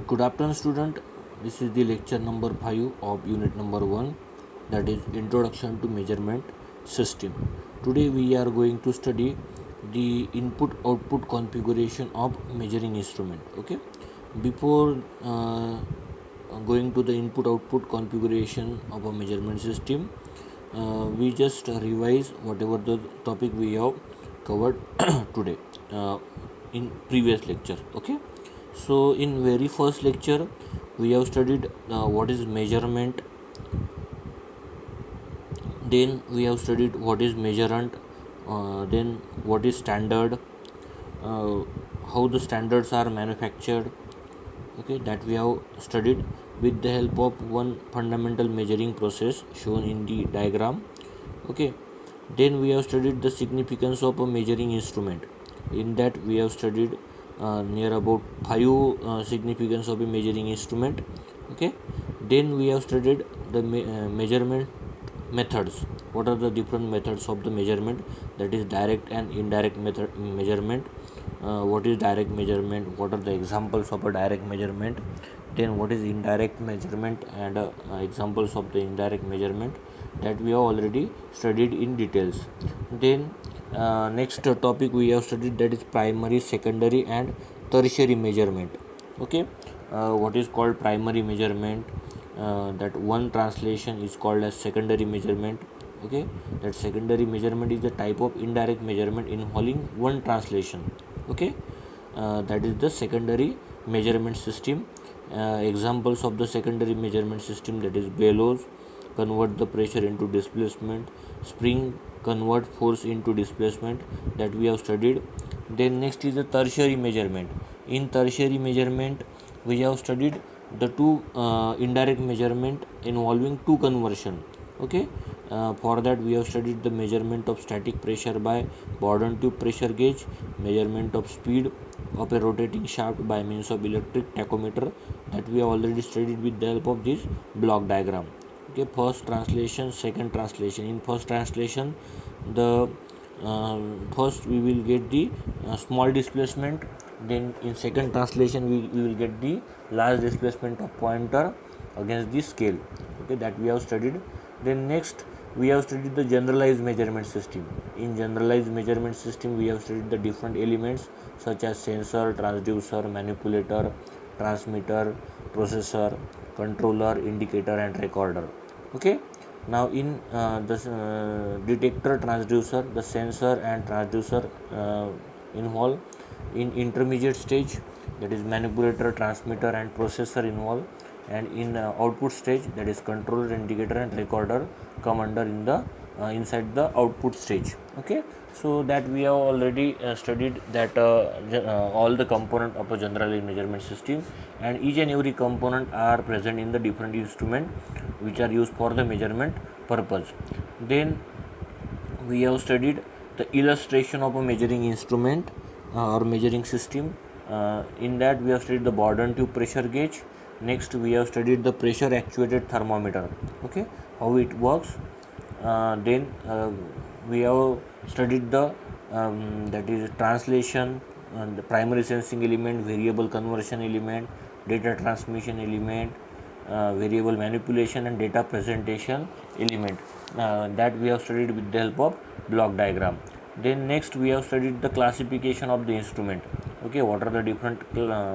Good afternoon, student. This is the lecture number 5 of unit number 1, that is Introduction to Measurement System. Today we are going to study the input output configuration of measuring instrument. Okay, before going to the input output configuration of a measurement system, we just revise whatever the topic we have covered today in previous lecture. Okay, so in very first lecture we have studied what is measurement, then we have studied what is measurement, then what is standard, uh, how the standards are manufactured. Okay, that we have studied with the help of one fundamental measuring process shown in the diagram. Okay, then we have studied the significance of a measuring instrument. In that we have studied near about 5 significance of a measuring instrument. Okay, then we have studied the measurement methods. What are the different methods of the measurement, that is direct and indirect method measurement. What is direct measurement, what are the examples of a direct measurement, then what is indirect measurement and examples of the indirect measurement, that we have already studied in details. Then next topic we have studied, that is primary, secondary and tertiary measurement. Okay, what is called primary measurement, that one translation is called as secondary measurement. Okay, that secondary measurement is the type of indirect measurement involving one translation. Okay, that is the secondary measurement system. Examples of the secondary measurement system, that is bellows convert the pressure into displacement, spring convert force into displacement, that we have studied. Then next is the tertiary measurement. In tertiary measurement we have studied the two indirect measurement involving two conversion. Okay, for that we have studied the measurement of static pressure by Bourdon tube pressure gauge, measurement of speed of a rotating shaft by means of electric tachometer, that we have already studied with the help of this block diagram. Okay, first translation, second translation. In first translation, the first we will get the small displacement, then in second translation we will get the large displacement of pointer against the scale. Okay, that we have studied. Then next we have studied the generalized measurement system. In generalized measurement system we have studied the different elements such as sensor, transducer, manipulator, transmitter, processor, controller, indicator and recorder. Okay, now in the detector, transducer, the sensor and transducer involve. In intermediate stage, that is manipulator, transmitter and processor involve, and in output stage, that is controller, indicator and recorder come under in the inside the output stage. Okay, so that we have already studied that all the component of a generalized measurement system, and each and every component are present in the different instrument which are used for the measurement purpose. Then we have studied the illustration of a measuring instrument or measuring system. In that we have studied the Bourdon tube pressure gauge. Next we have studied the pressure actuated thermometer. Okay, how it works. Then we have studied the that is translation, the primary sensing element, variable conversion element, data transmission element, variable manipulation and data presentation element, that we have studied with the help of block diagram. Then next we have studied the classification of the instrument. Okay, what are the different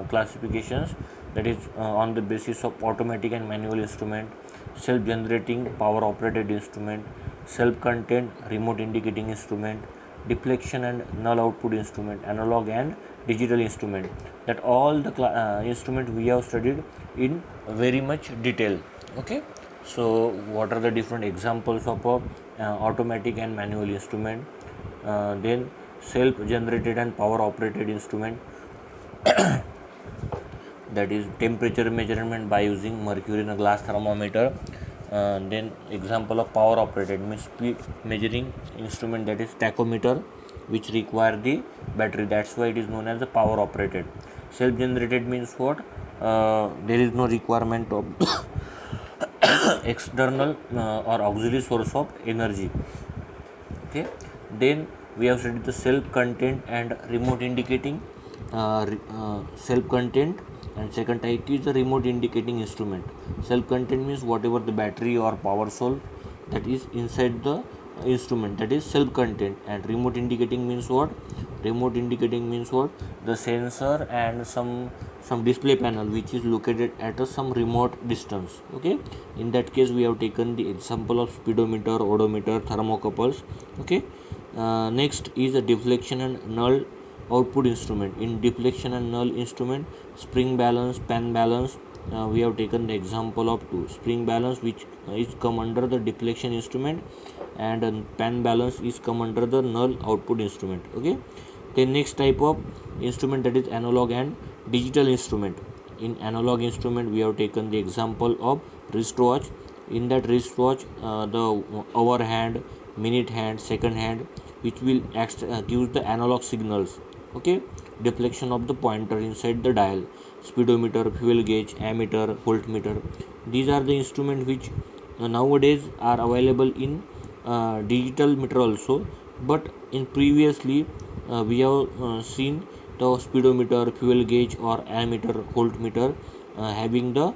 classifications, that is on the basis of automatic and manual instrument, self generating power operated instrument, self contained remote indicating instrument, deflection and null output instrument, analog and digital instrument. That all the instrument we have studied in very much detail. Okay, so what are the different examples of automatic and manual instrument, then self generated and power operated instrument, that is temperature measurement by using mercury in a glass thermometer. Then example of power operated means speed measuring instrument, that is tachometer, which require the battery, that's why it is known as the power operated. Self generated means what, there is no requirement of external or auxiliary source of energy. Okay, then we have studied the self contained and remote indicating. Self contained And second type is the remote indicating instrument. Self-contained means whatever the battery or power source that is inside the instrument, that is self-contained. And remote indicating means what? Remote indicating means what? The sensor and some display panel which is located at some remote distance. Okay, in that case we have taken the example of speedometer, odometer, thermocouples. Okay, next is a deflection and null output instrument. In deflection and null instrument, spring balance, pan balance, we have taken the example of two. Spring balance which is come under the deflection instrument, and pan balance is come under the null output instrument. Okay, the next type of instrument, that is analog and digital instrument. In analog instrument we have taken the example of wristwatch. In that wristwatch, the hour hand, minute hand, second hand, which will gives the analog signals. Okay, deflection of the pointer inside the dial, speedometer, fuel gauge, ammeter, voltmeter. These are the instruments which nowadays are available in digital meter also, but in previously we have seen the speedometer, fuel gauge or ammeter, voltmeter having the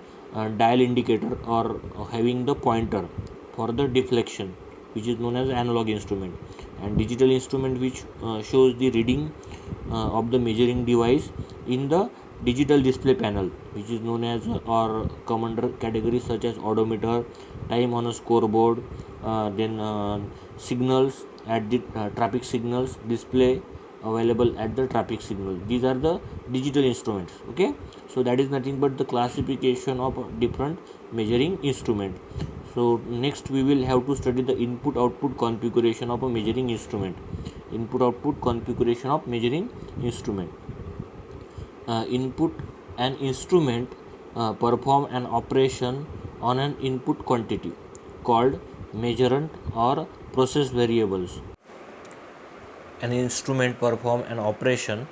dial indicator or having the pointer for the deflection, which is known as analog instrument. And digital instrument which shows the reading of the measuring device in the digital display panel, which is known as or come under categories such as odometer, time on a scoreboard, then signals at the traffic signals display available at the traffic signal. These are the digital instruments. Okay, so that is nothing but the classification of different measuring instrument. So next we will have to study the input output configuration of a measuring instrument. Input output configuration of measuring instrument. Input an instrument perform an operation on an input quantity called measurand or process variables. An instrument perform an operation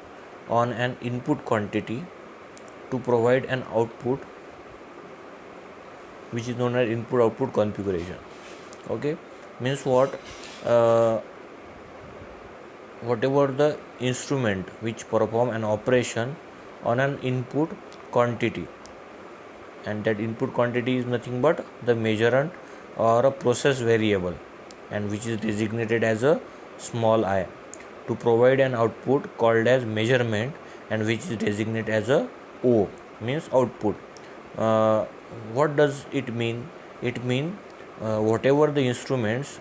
on an input quantity to provide an output, which is known as input output configuration. Okay, means what? Whatever the instrument which perform an operation on an input quantity, and that input quantity is nothing but the measurand or a process variable, and which is designated as a small I, to provide an output called as measurement, and which is designated as a O, means output. What does it mean? It means whatever the instruments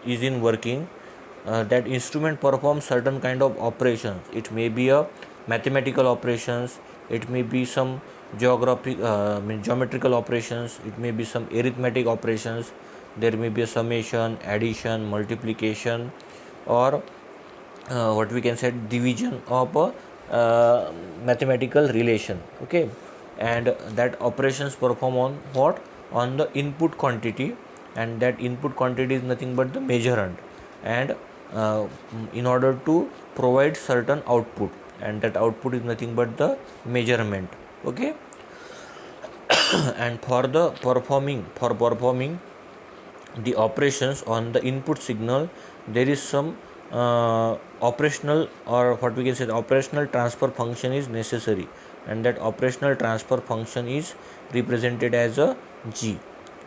is in working, that instrument performs certain kind of operations. It may be a mathematical operations, it may be some geometrical operations, it may be some arithmetic operations, there may be a summation, addition, multiplication, or what we can say division of a mathematical relation. Okay, and that operations perform on what? On the input quantity, and that input quantity is nothing but the measurand, and in order to provide certain output, and that output is nothing but the measurement. Okay, and for performing the operations on the input signal, there is some operational, or what we can say, the operational transfer function is necessary, and that operational transfer function is represented as a G.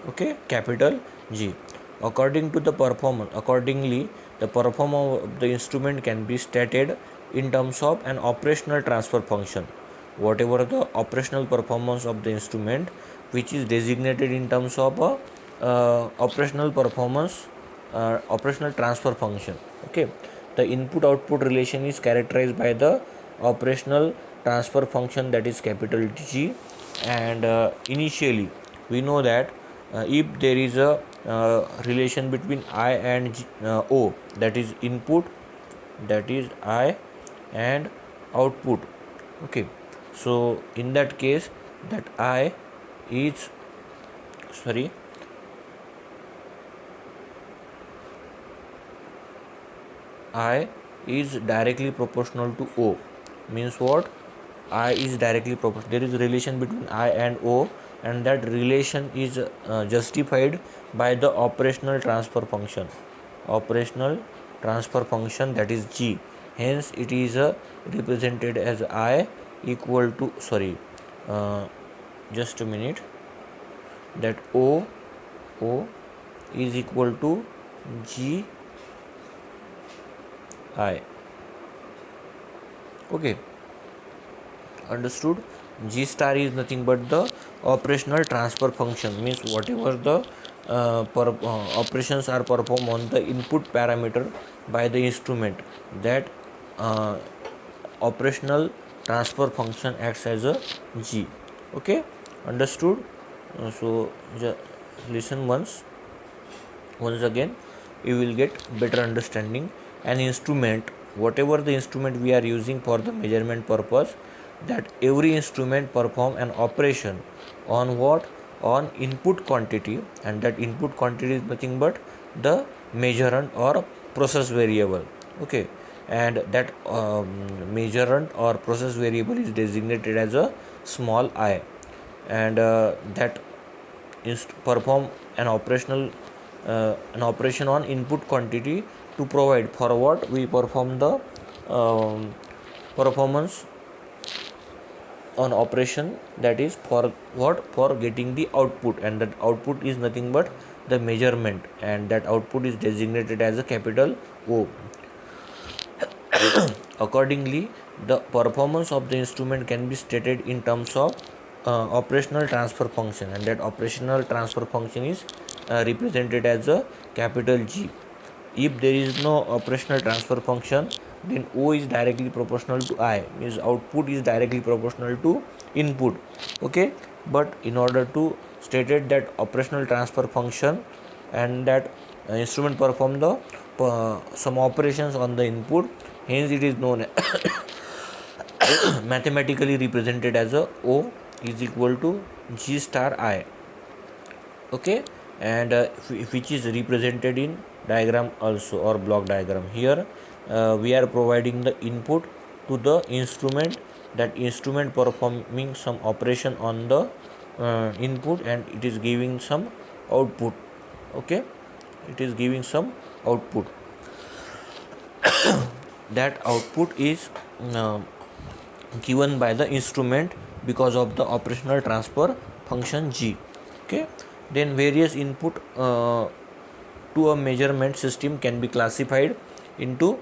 Okay, capital G. Accordingly, the performance of the instrument can be stated in terms of an operational transfer function. Whatever the operational performance of the instrument, which is designated in terms of a operational performance, operational transfer function. Okay, the input output relation is characterized by the operational transfer function, that is capital G. And initially we know that if there is a relation between I and O, that is input, that is I, and output. Okay, so in that case, that I is I is directly proportional to O. Means what? I is directly proportional. There is a relation between I and O, and that relation is justified by the operational transfer function. Operational transfer function, that is G. Hence, it is represented as I equal to just a minute, that O is equal to Gi. Okay, understood? G star is nothing but the operational transfer function, means whatever the operations are performed on the input parameter by the instrument, that uh, operational transfer function acts as a G. Okay, understood? So listen once again, you will get better understanding. An instrument, whatever the instrument we are using for the measurement purpose, that every instrument perform an operation on what, on input quantity, and that input quantity is nothing but the measurand or process variable. Okay, and that measurand or process variable is designated as a small I, and that perform an operation on input quantity to provide for what we perform the performance on operation, that is for what, for getting the output, and that output is nothing but the measurement, and that output is designated as a capital O. Accordingly, the performance of the instrument can be stated in terms of operational transfer function, and that operational transfer function is represented as a capital G. If there is no operational transfer function, then O is directly proportional to I, means output is directly proportional to input. Okay, but in order to state it that operational transfer function, and that instrument perform the some operations on the input, hence it is known mathematically represented as a O is equal to G star I. Okay, and which is represented in diagram also, or block diagram. Here we are providing the input to the instrument, that instrument performing some operation on the input, and it is giving some output. Okay, it is giving some output. That output is given by the instrument because of the operational transfer function G. Okay, then various input to a measurement system can be classified into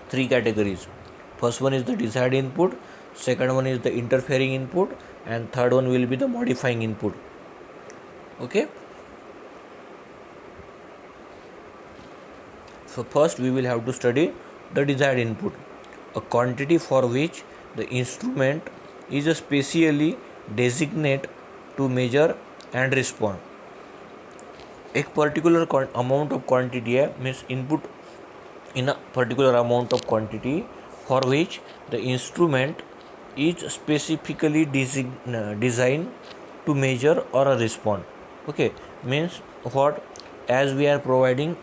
three categories. First one is the desired input, second one is the interfering input, and third one will be the modifying input. Okay, so first we will have to study the desired input, a quantity for which the instrument is specially designate to measure and respond. एक particular amount of quantity है, means input in a particular amount of quantity for which the instrument is specifically designed to measure or respond. Okay, means what, as we are providing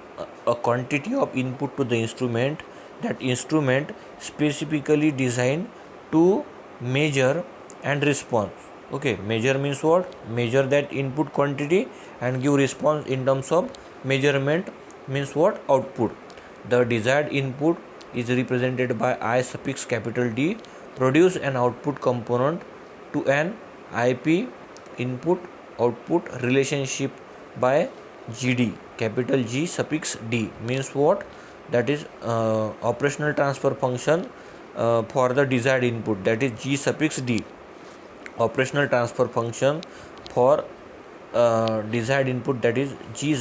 a quantity of input to the instrument, that instrument specifically designed to measure and respond. Okay, measure means what, measure that input quantity and give response in terms of measurement, means what, output. The desired input is represented by I suffix capital D, produce an output component to an IP, input output relationship, by GD, capital G suffix D, means what, that is operational transfer function for the desired input, that is G suffix D, operational transfer function for desired input, that is G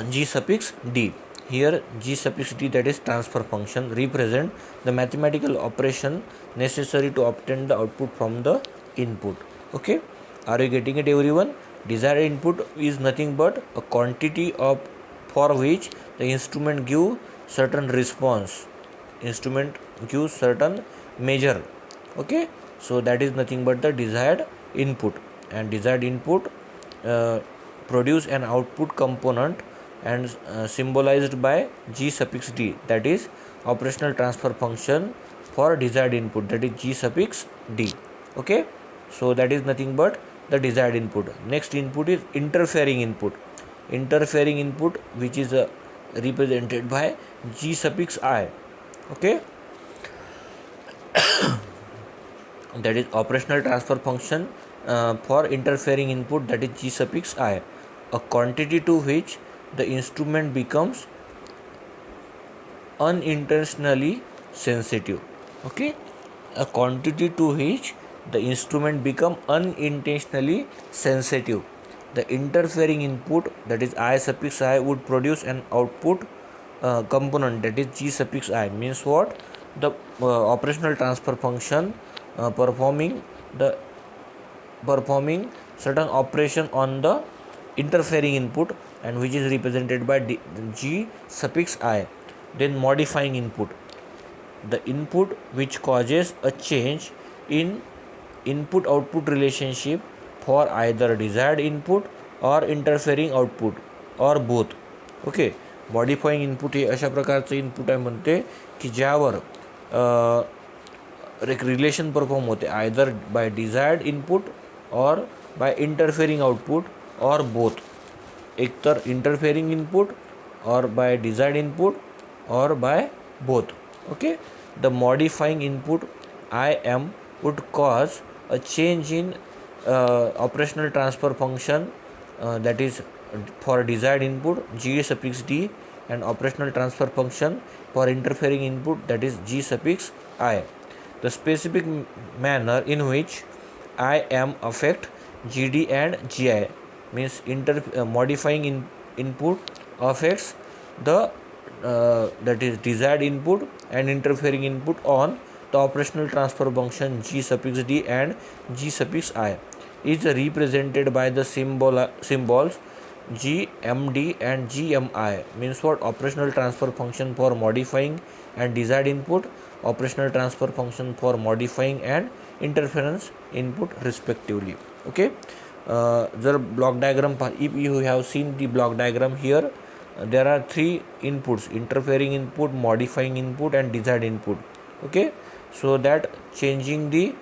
G suffix D. Here G suffix D, that is transfer function, represent the mathematical operation necessary to obtain the output from the input. Okay, are you getting it, everyone? Desired input is nothing but a quantity of for which the instrument give certain response, instrument gives certain measure. Okay, so that is nothing but the desired input, and desired input produce an output component and symbolized by G suffix D, that is operational transfer function for desired input, that is G suffix D. Okay, so that is nothing but the desired input. Next input is interfering input. Interfering input, which is represented by G suffix I. Okay, that is operational transfer function for interfering input, that is G suffix I, a quantity to which the instrument becomes unintentionally sensitive. Okay, a quantity to which the instrument become unintentionally sensitive. The interfering input, that is I suffix I, would produce an output component, that is G suffix I. Means what? The operational transfer function performing certain operation on the interfering input, and which is represented by G suffix I. Then modifying input, the input which causes a change in input output relationship for either desired input or interfering output or both. Okay, modifying input हे अशा प्रकारचं input आहे म्हणते की ज्यावर एक relation perform होते either by desired input or by interfering output or both. एक तर interfering input or by desired input or by both. Okay, the modifying input IM would cause a change in operational transfer function, that is for desired input G suffix D, and operational transfer function for interfering input, that is G suffix I. The specific manner in which IM affect GD and GI means modifying input affects the that is desired input and interfering input on the operational transfer function G suffix D and G suffix I is represented by the symbols GMD and GMI. Means what? Operational transfer function for modifying and desired input, operational transfer function for modifying and interference input respectively. Okay, जर block diagram, if you have seen the block diagram here, there are three inputs: interfering input, modifying input and desired input. Okay, so that changing the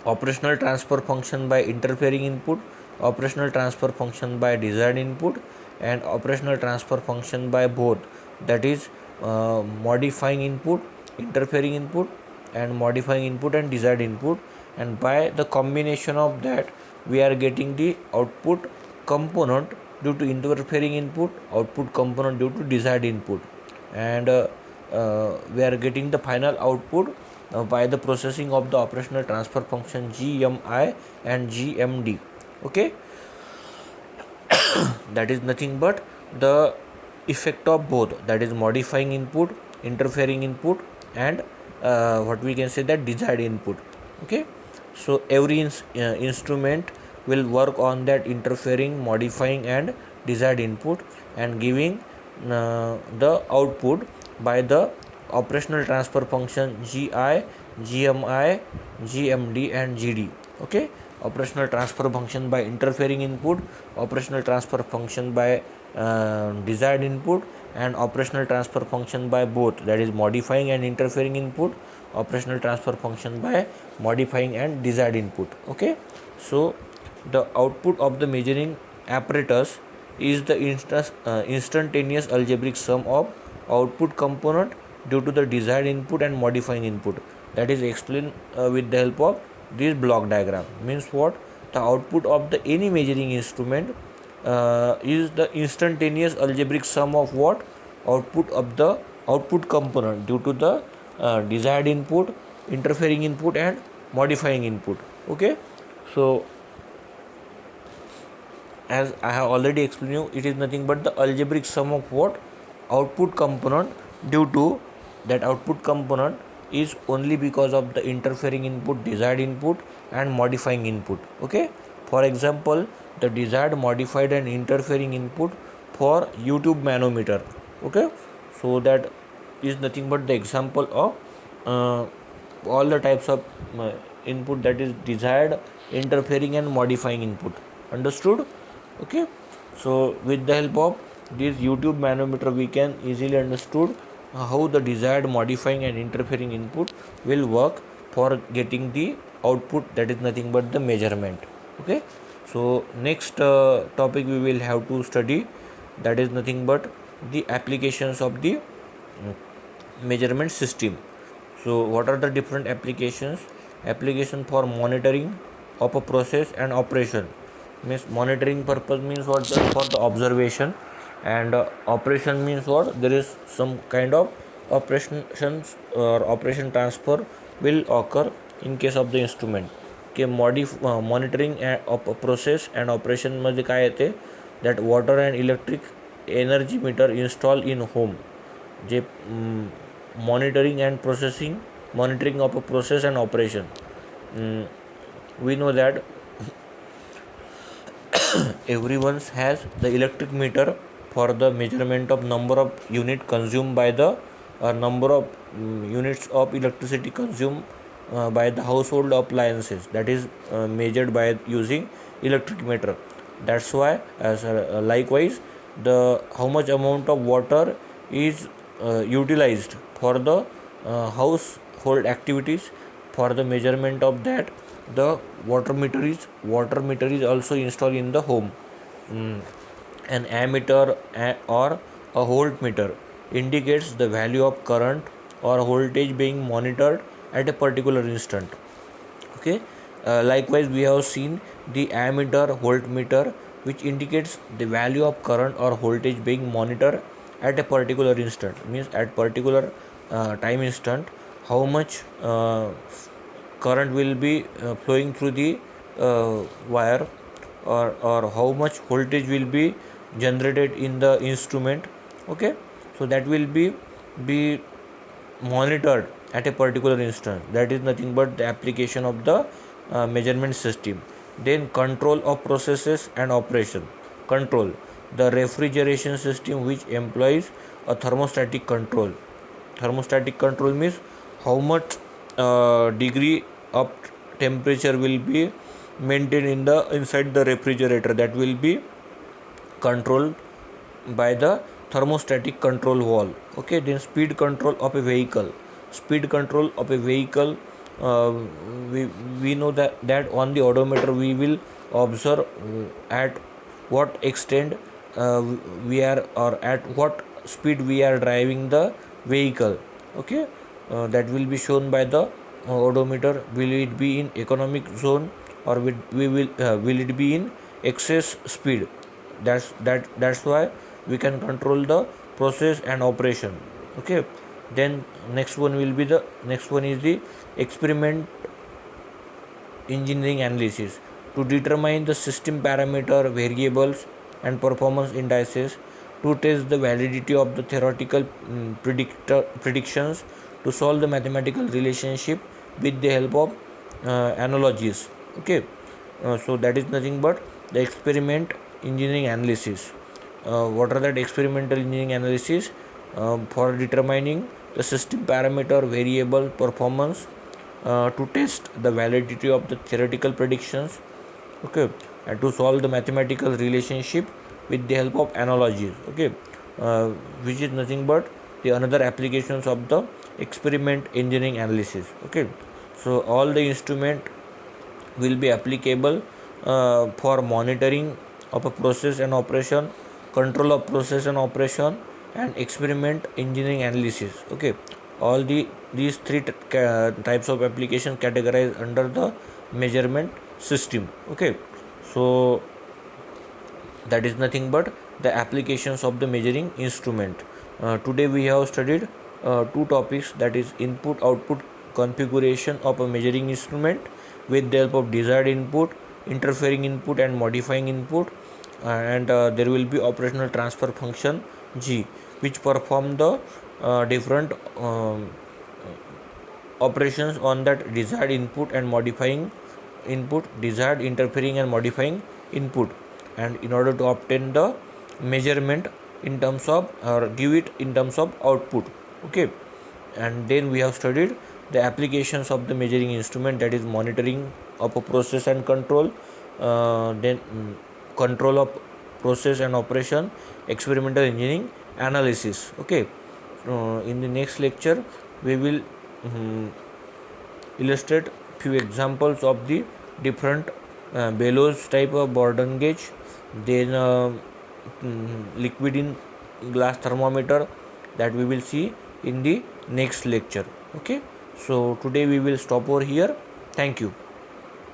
operational transfer function by interfering input, operational transfer function by desired input, and operational transfer function by both, that is modifying input, interfering input, and modifying input and desired input. And by the combination of that, we are getting the output component due to interfering input, output component due to desired input, and we are getting the final output by the processing of the operational transfer function GMI and GMD. Okay, that is nothing but the effect of both, that is modifying input, interfering input, and what we can say that desired input. Okay, so every instrument will work on that interfering, modifying and desired input and giving the output by the operational transfer function GI, GMI, GMD and GD. Okay, operational transfer function by interfering input, operational transfer function by desired input, and operational transfer function by both, that is modifying and interfering input, operational transfer function by modifying and desired input. Okay, so the output of the measuring apparatus is the instantaneous algebraic sum of output component due to the desired input and modifying input. That is explained with the help of this block diagram. Means what? The output of the any measuring instrument is the instantaneous algebraic sum of what? Output of the output component due to the desired input, interfering input and modifying input. Okay, so as I have already explained you, it is nothing but the algebraic sum of what? Output component due to that output component is only because of the interfering input, desired input and modifying input. Okay, for example, the desired, modified and interfering input for YouTube manometer. Okay, so that is nothing but the example of all the types of input, that is desired, interfering and modifying input. Understood? Okay, so with the help of this YouTube manometer we can easily understood how the desired, modifying and interfering input will work for getting the output, that is nothing but the measurement. Okay, so next topic we will have to study, that is nothing but the applications of the measurement system. So what are the different applications? Application for monitoring of a process and operation. Means monitoring purpose means what? Just for the observation, and operation means what? There is some kind of operations or operation transfer will occur in case of the instrument. Okay, monitoring of a process and operation मध्ये काय येते? That water and electric energy meter installed in home. J monitoring of a process and operation. We know that everyone has the electric meter for the measurement of number of unit consumed by the number of units of electricity consumed by the household appliances, that is measured by using electric meter. That's why likewise the how much amount of water is utilized for the household activities. For the measurement of that, the water meter is also installed in the home. An ammeter or a voltmeter indicates the value of current or voltage being monitored at a particular instant. Okay, likewise we have seen the ammeter, voltmeter, which indicates the value of current or voltage being monitored at a particular instant. Means at particular time instant, how much current will be flowing through the wire, or how much voltage will be generated in the instrument. Okay, so that will be monitored at a particular instant. That is nothing but the application of the measurement system. Then control of processes and operation. Control the refrigeration system, which employs a thermostatic control. Thermostatic control means how much degree of temperature will be maintained inside the refrigerator. That will be controlled by the thermostatic control valve. Okay, then speed control of a vehicle. Speed control of a vehicle, uh, we know that on the odometer we will observe at what extent we are, or at what speed we are driving the vehicle. Okay, that will be shown by the odometer. Will it be in economic zone, or will it be in excess speed? That's why we can control the process and operation. Okay, then next one is the experiment engineering analysis. To determine the system parameter, variables, and performance indices, to test the validity of the theoretical predictions, to solve the mathematical relationship with the help of analogies. Okay, so that is nothing but the experiment engineering analysis. What are that experimental engineering analysis? For determining the system parameter, variable, performance, to test the validity of the theoretical predictions. Okay, and to solve the mathematical relationship with the help of analogies. Okay, which is nothing but the another applications of the experiment engineering analysis. Okay, so all the instrument will be applicable for monitoring of a process and operation, control of process and operation, and experiment engineering analysis. Okay, all these three types of application categorized under the measurement system. Okay, so that is nothing but the applications of the measuring instrument. Today we have studied two topics, that is input output configuration of a measuring instrument with the help of desired input, interfering input, and modifying input. And there will be operational transfer function G, which perform the different operations on that desired input and modifying input, desired, interfering, and modifying input, and in order to obtain the measurement in terms of, or give it in terms of output. Okay, and then we have studied the applications of the measuring instrument, that is monitoring of a process and control, then control of process and operation, experimental engineering analysis. Okay, in the next lecture we will illustrate few examples of the different bellows type of Bourdon gauge, then liquid in glass thermometer, that we will see in the next lecture. Okay, so today we will stop over here. Thank you.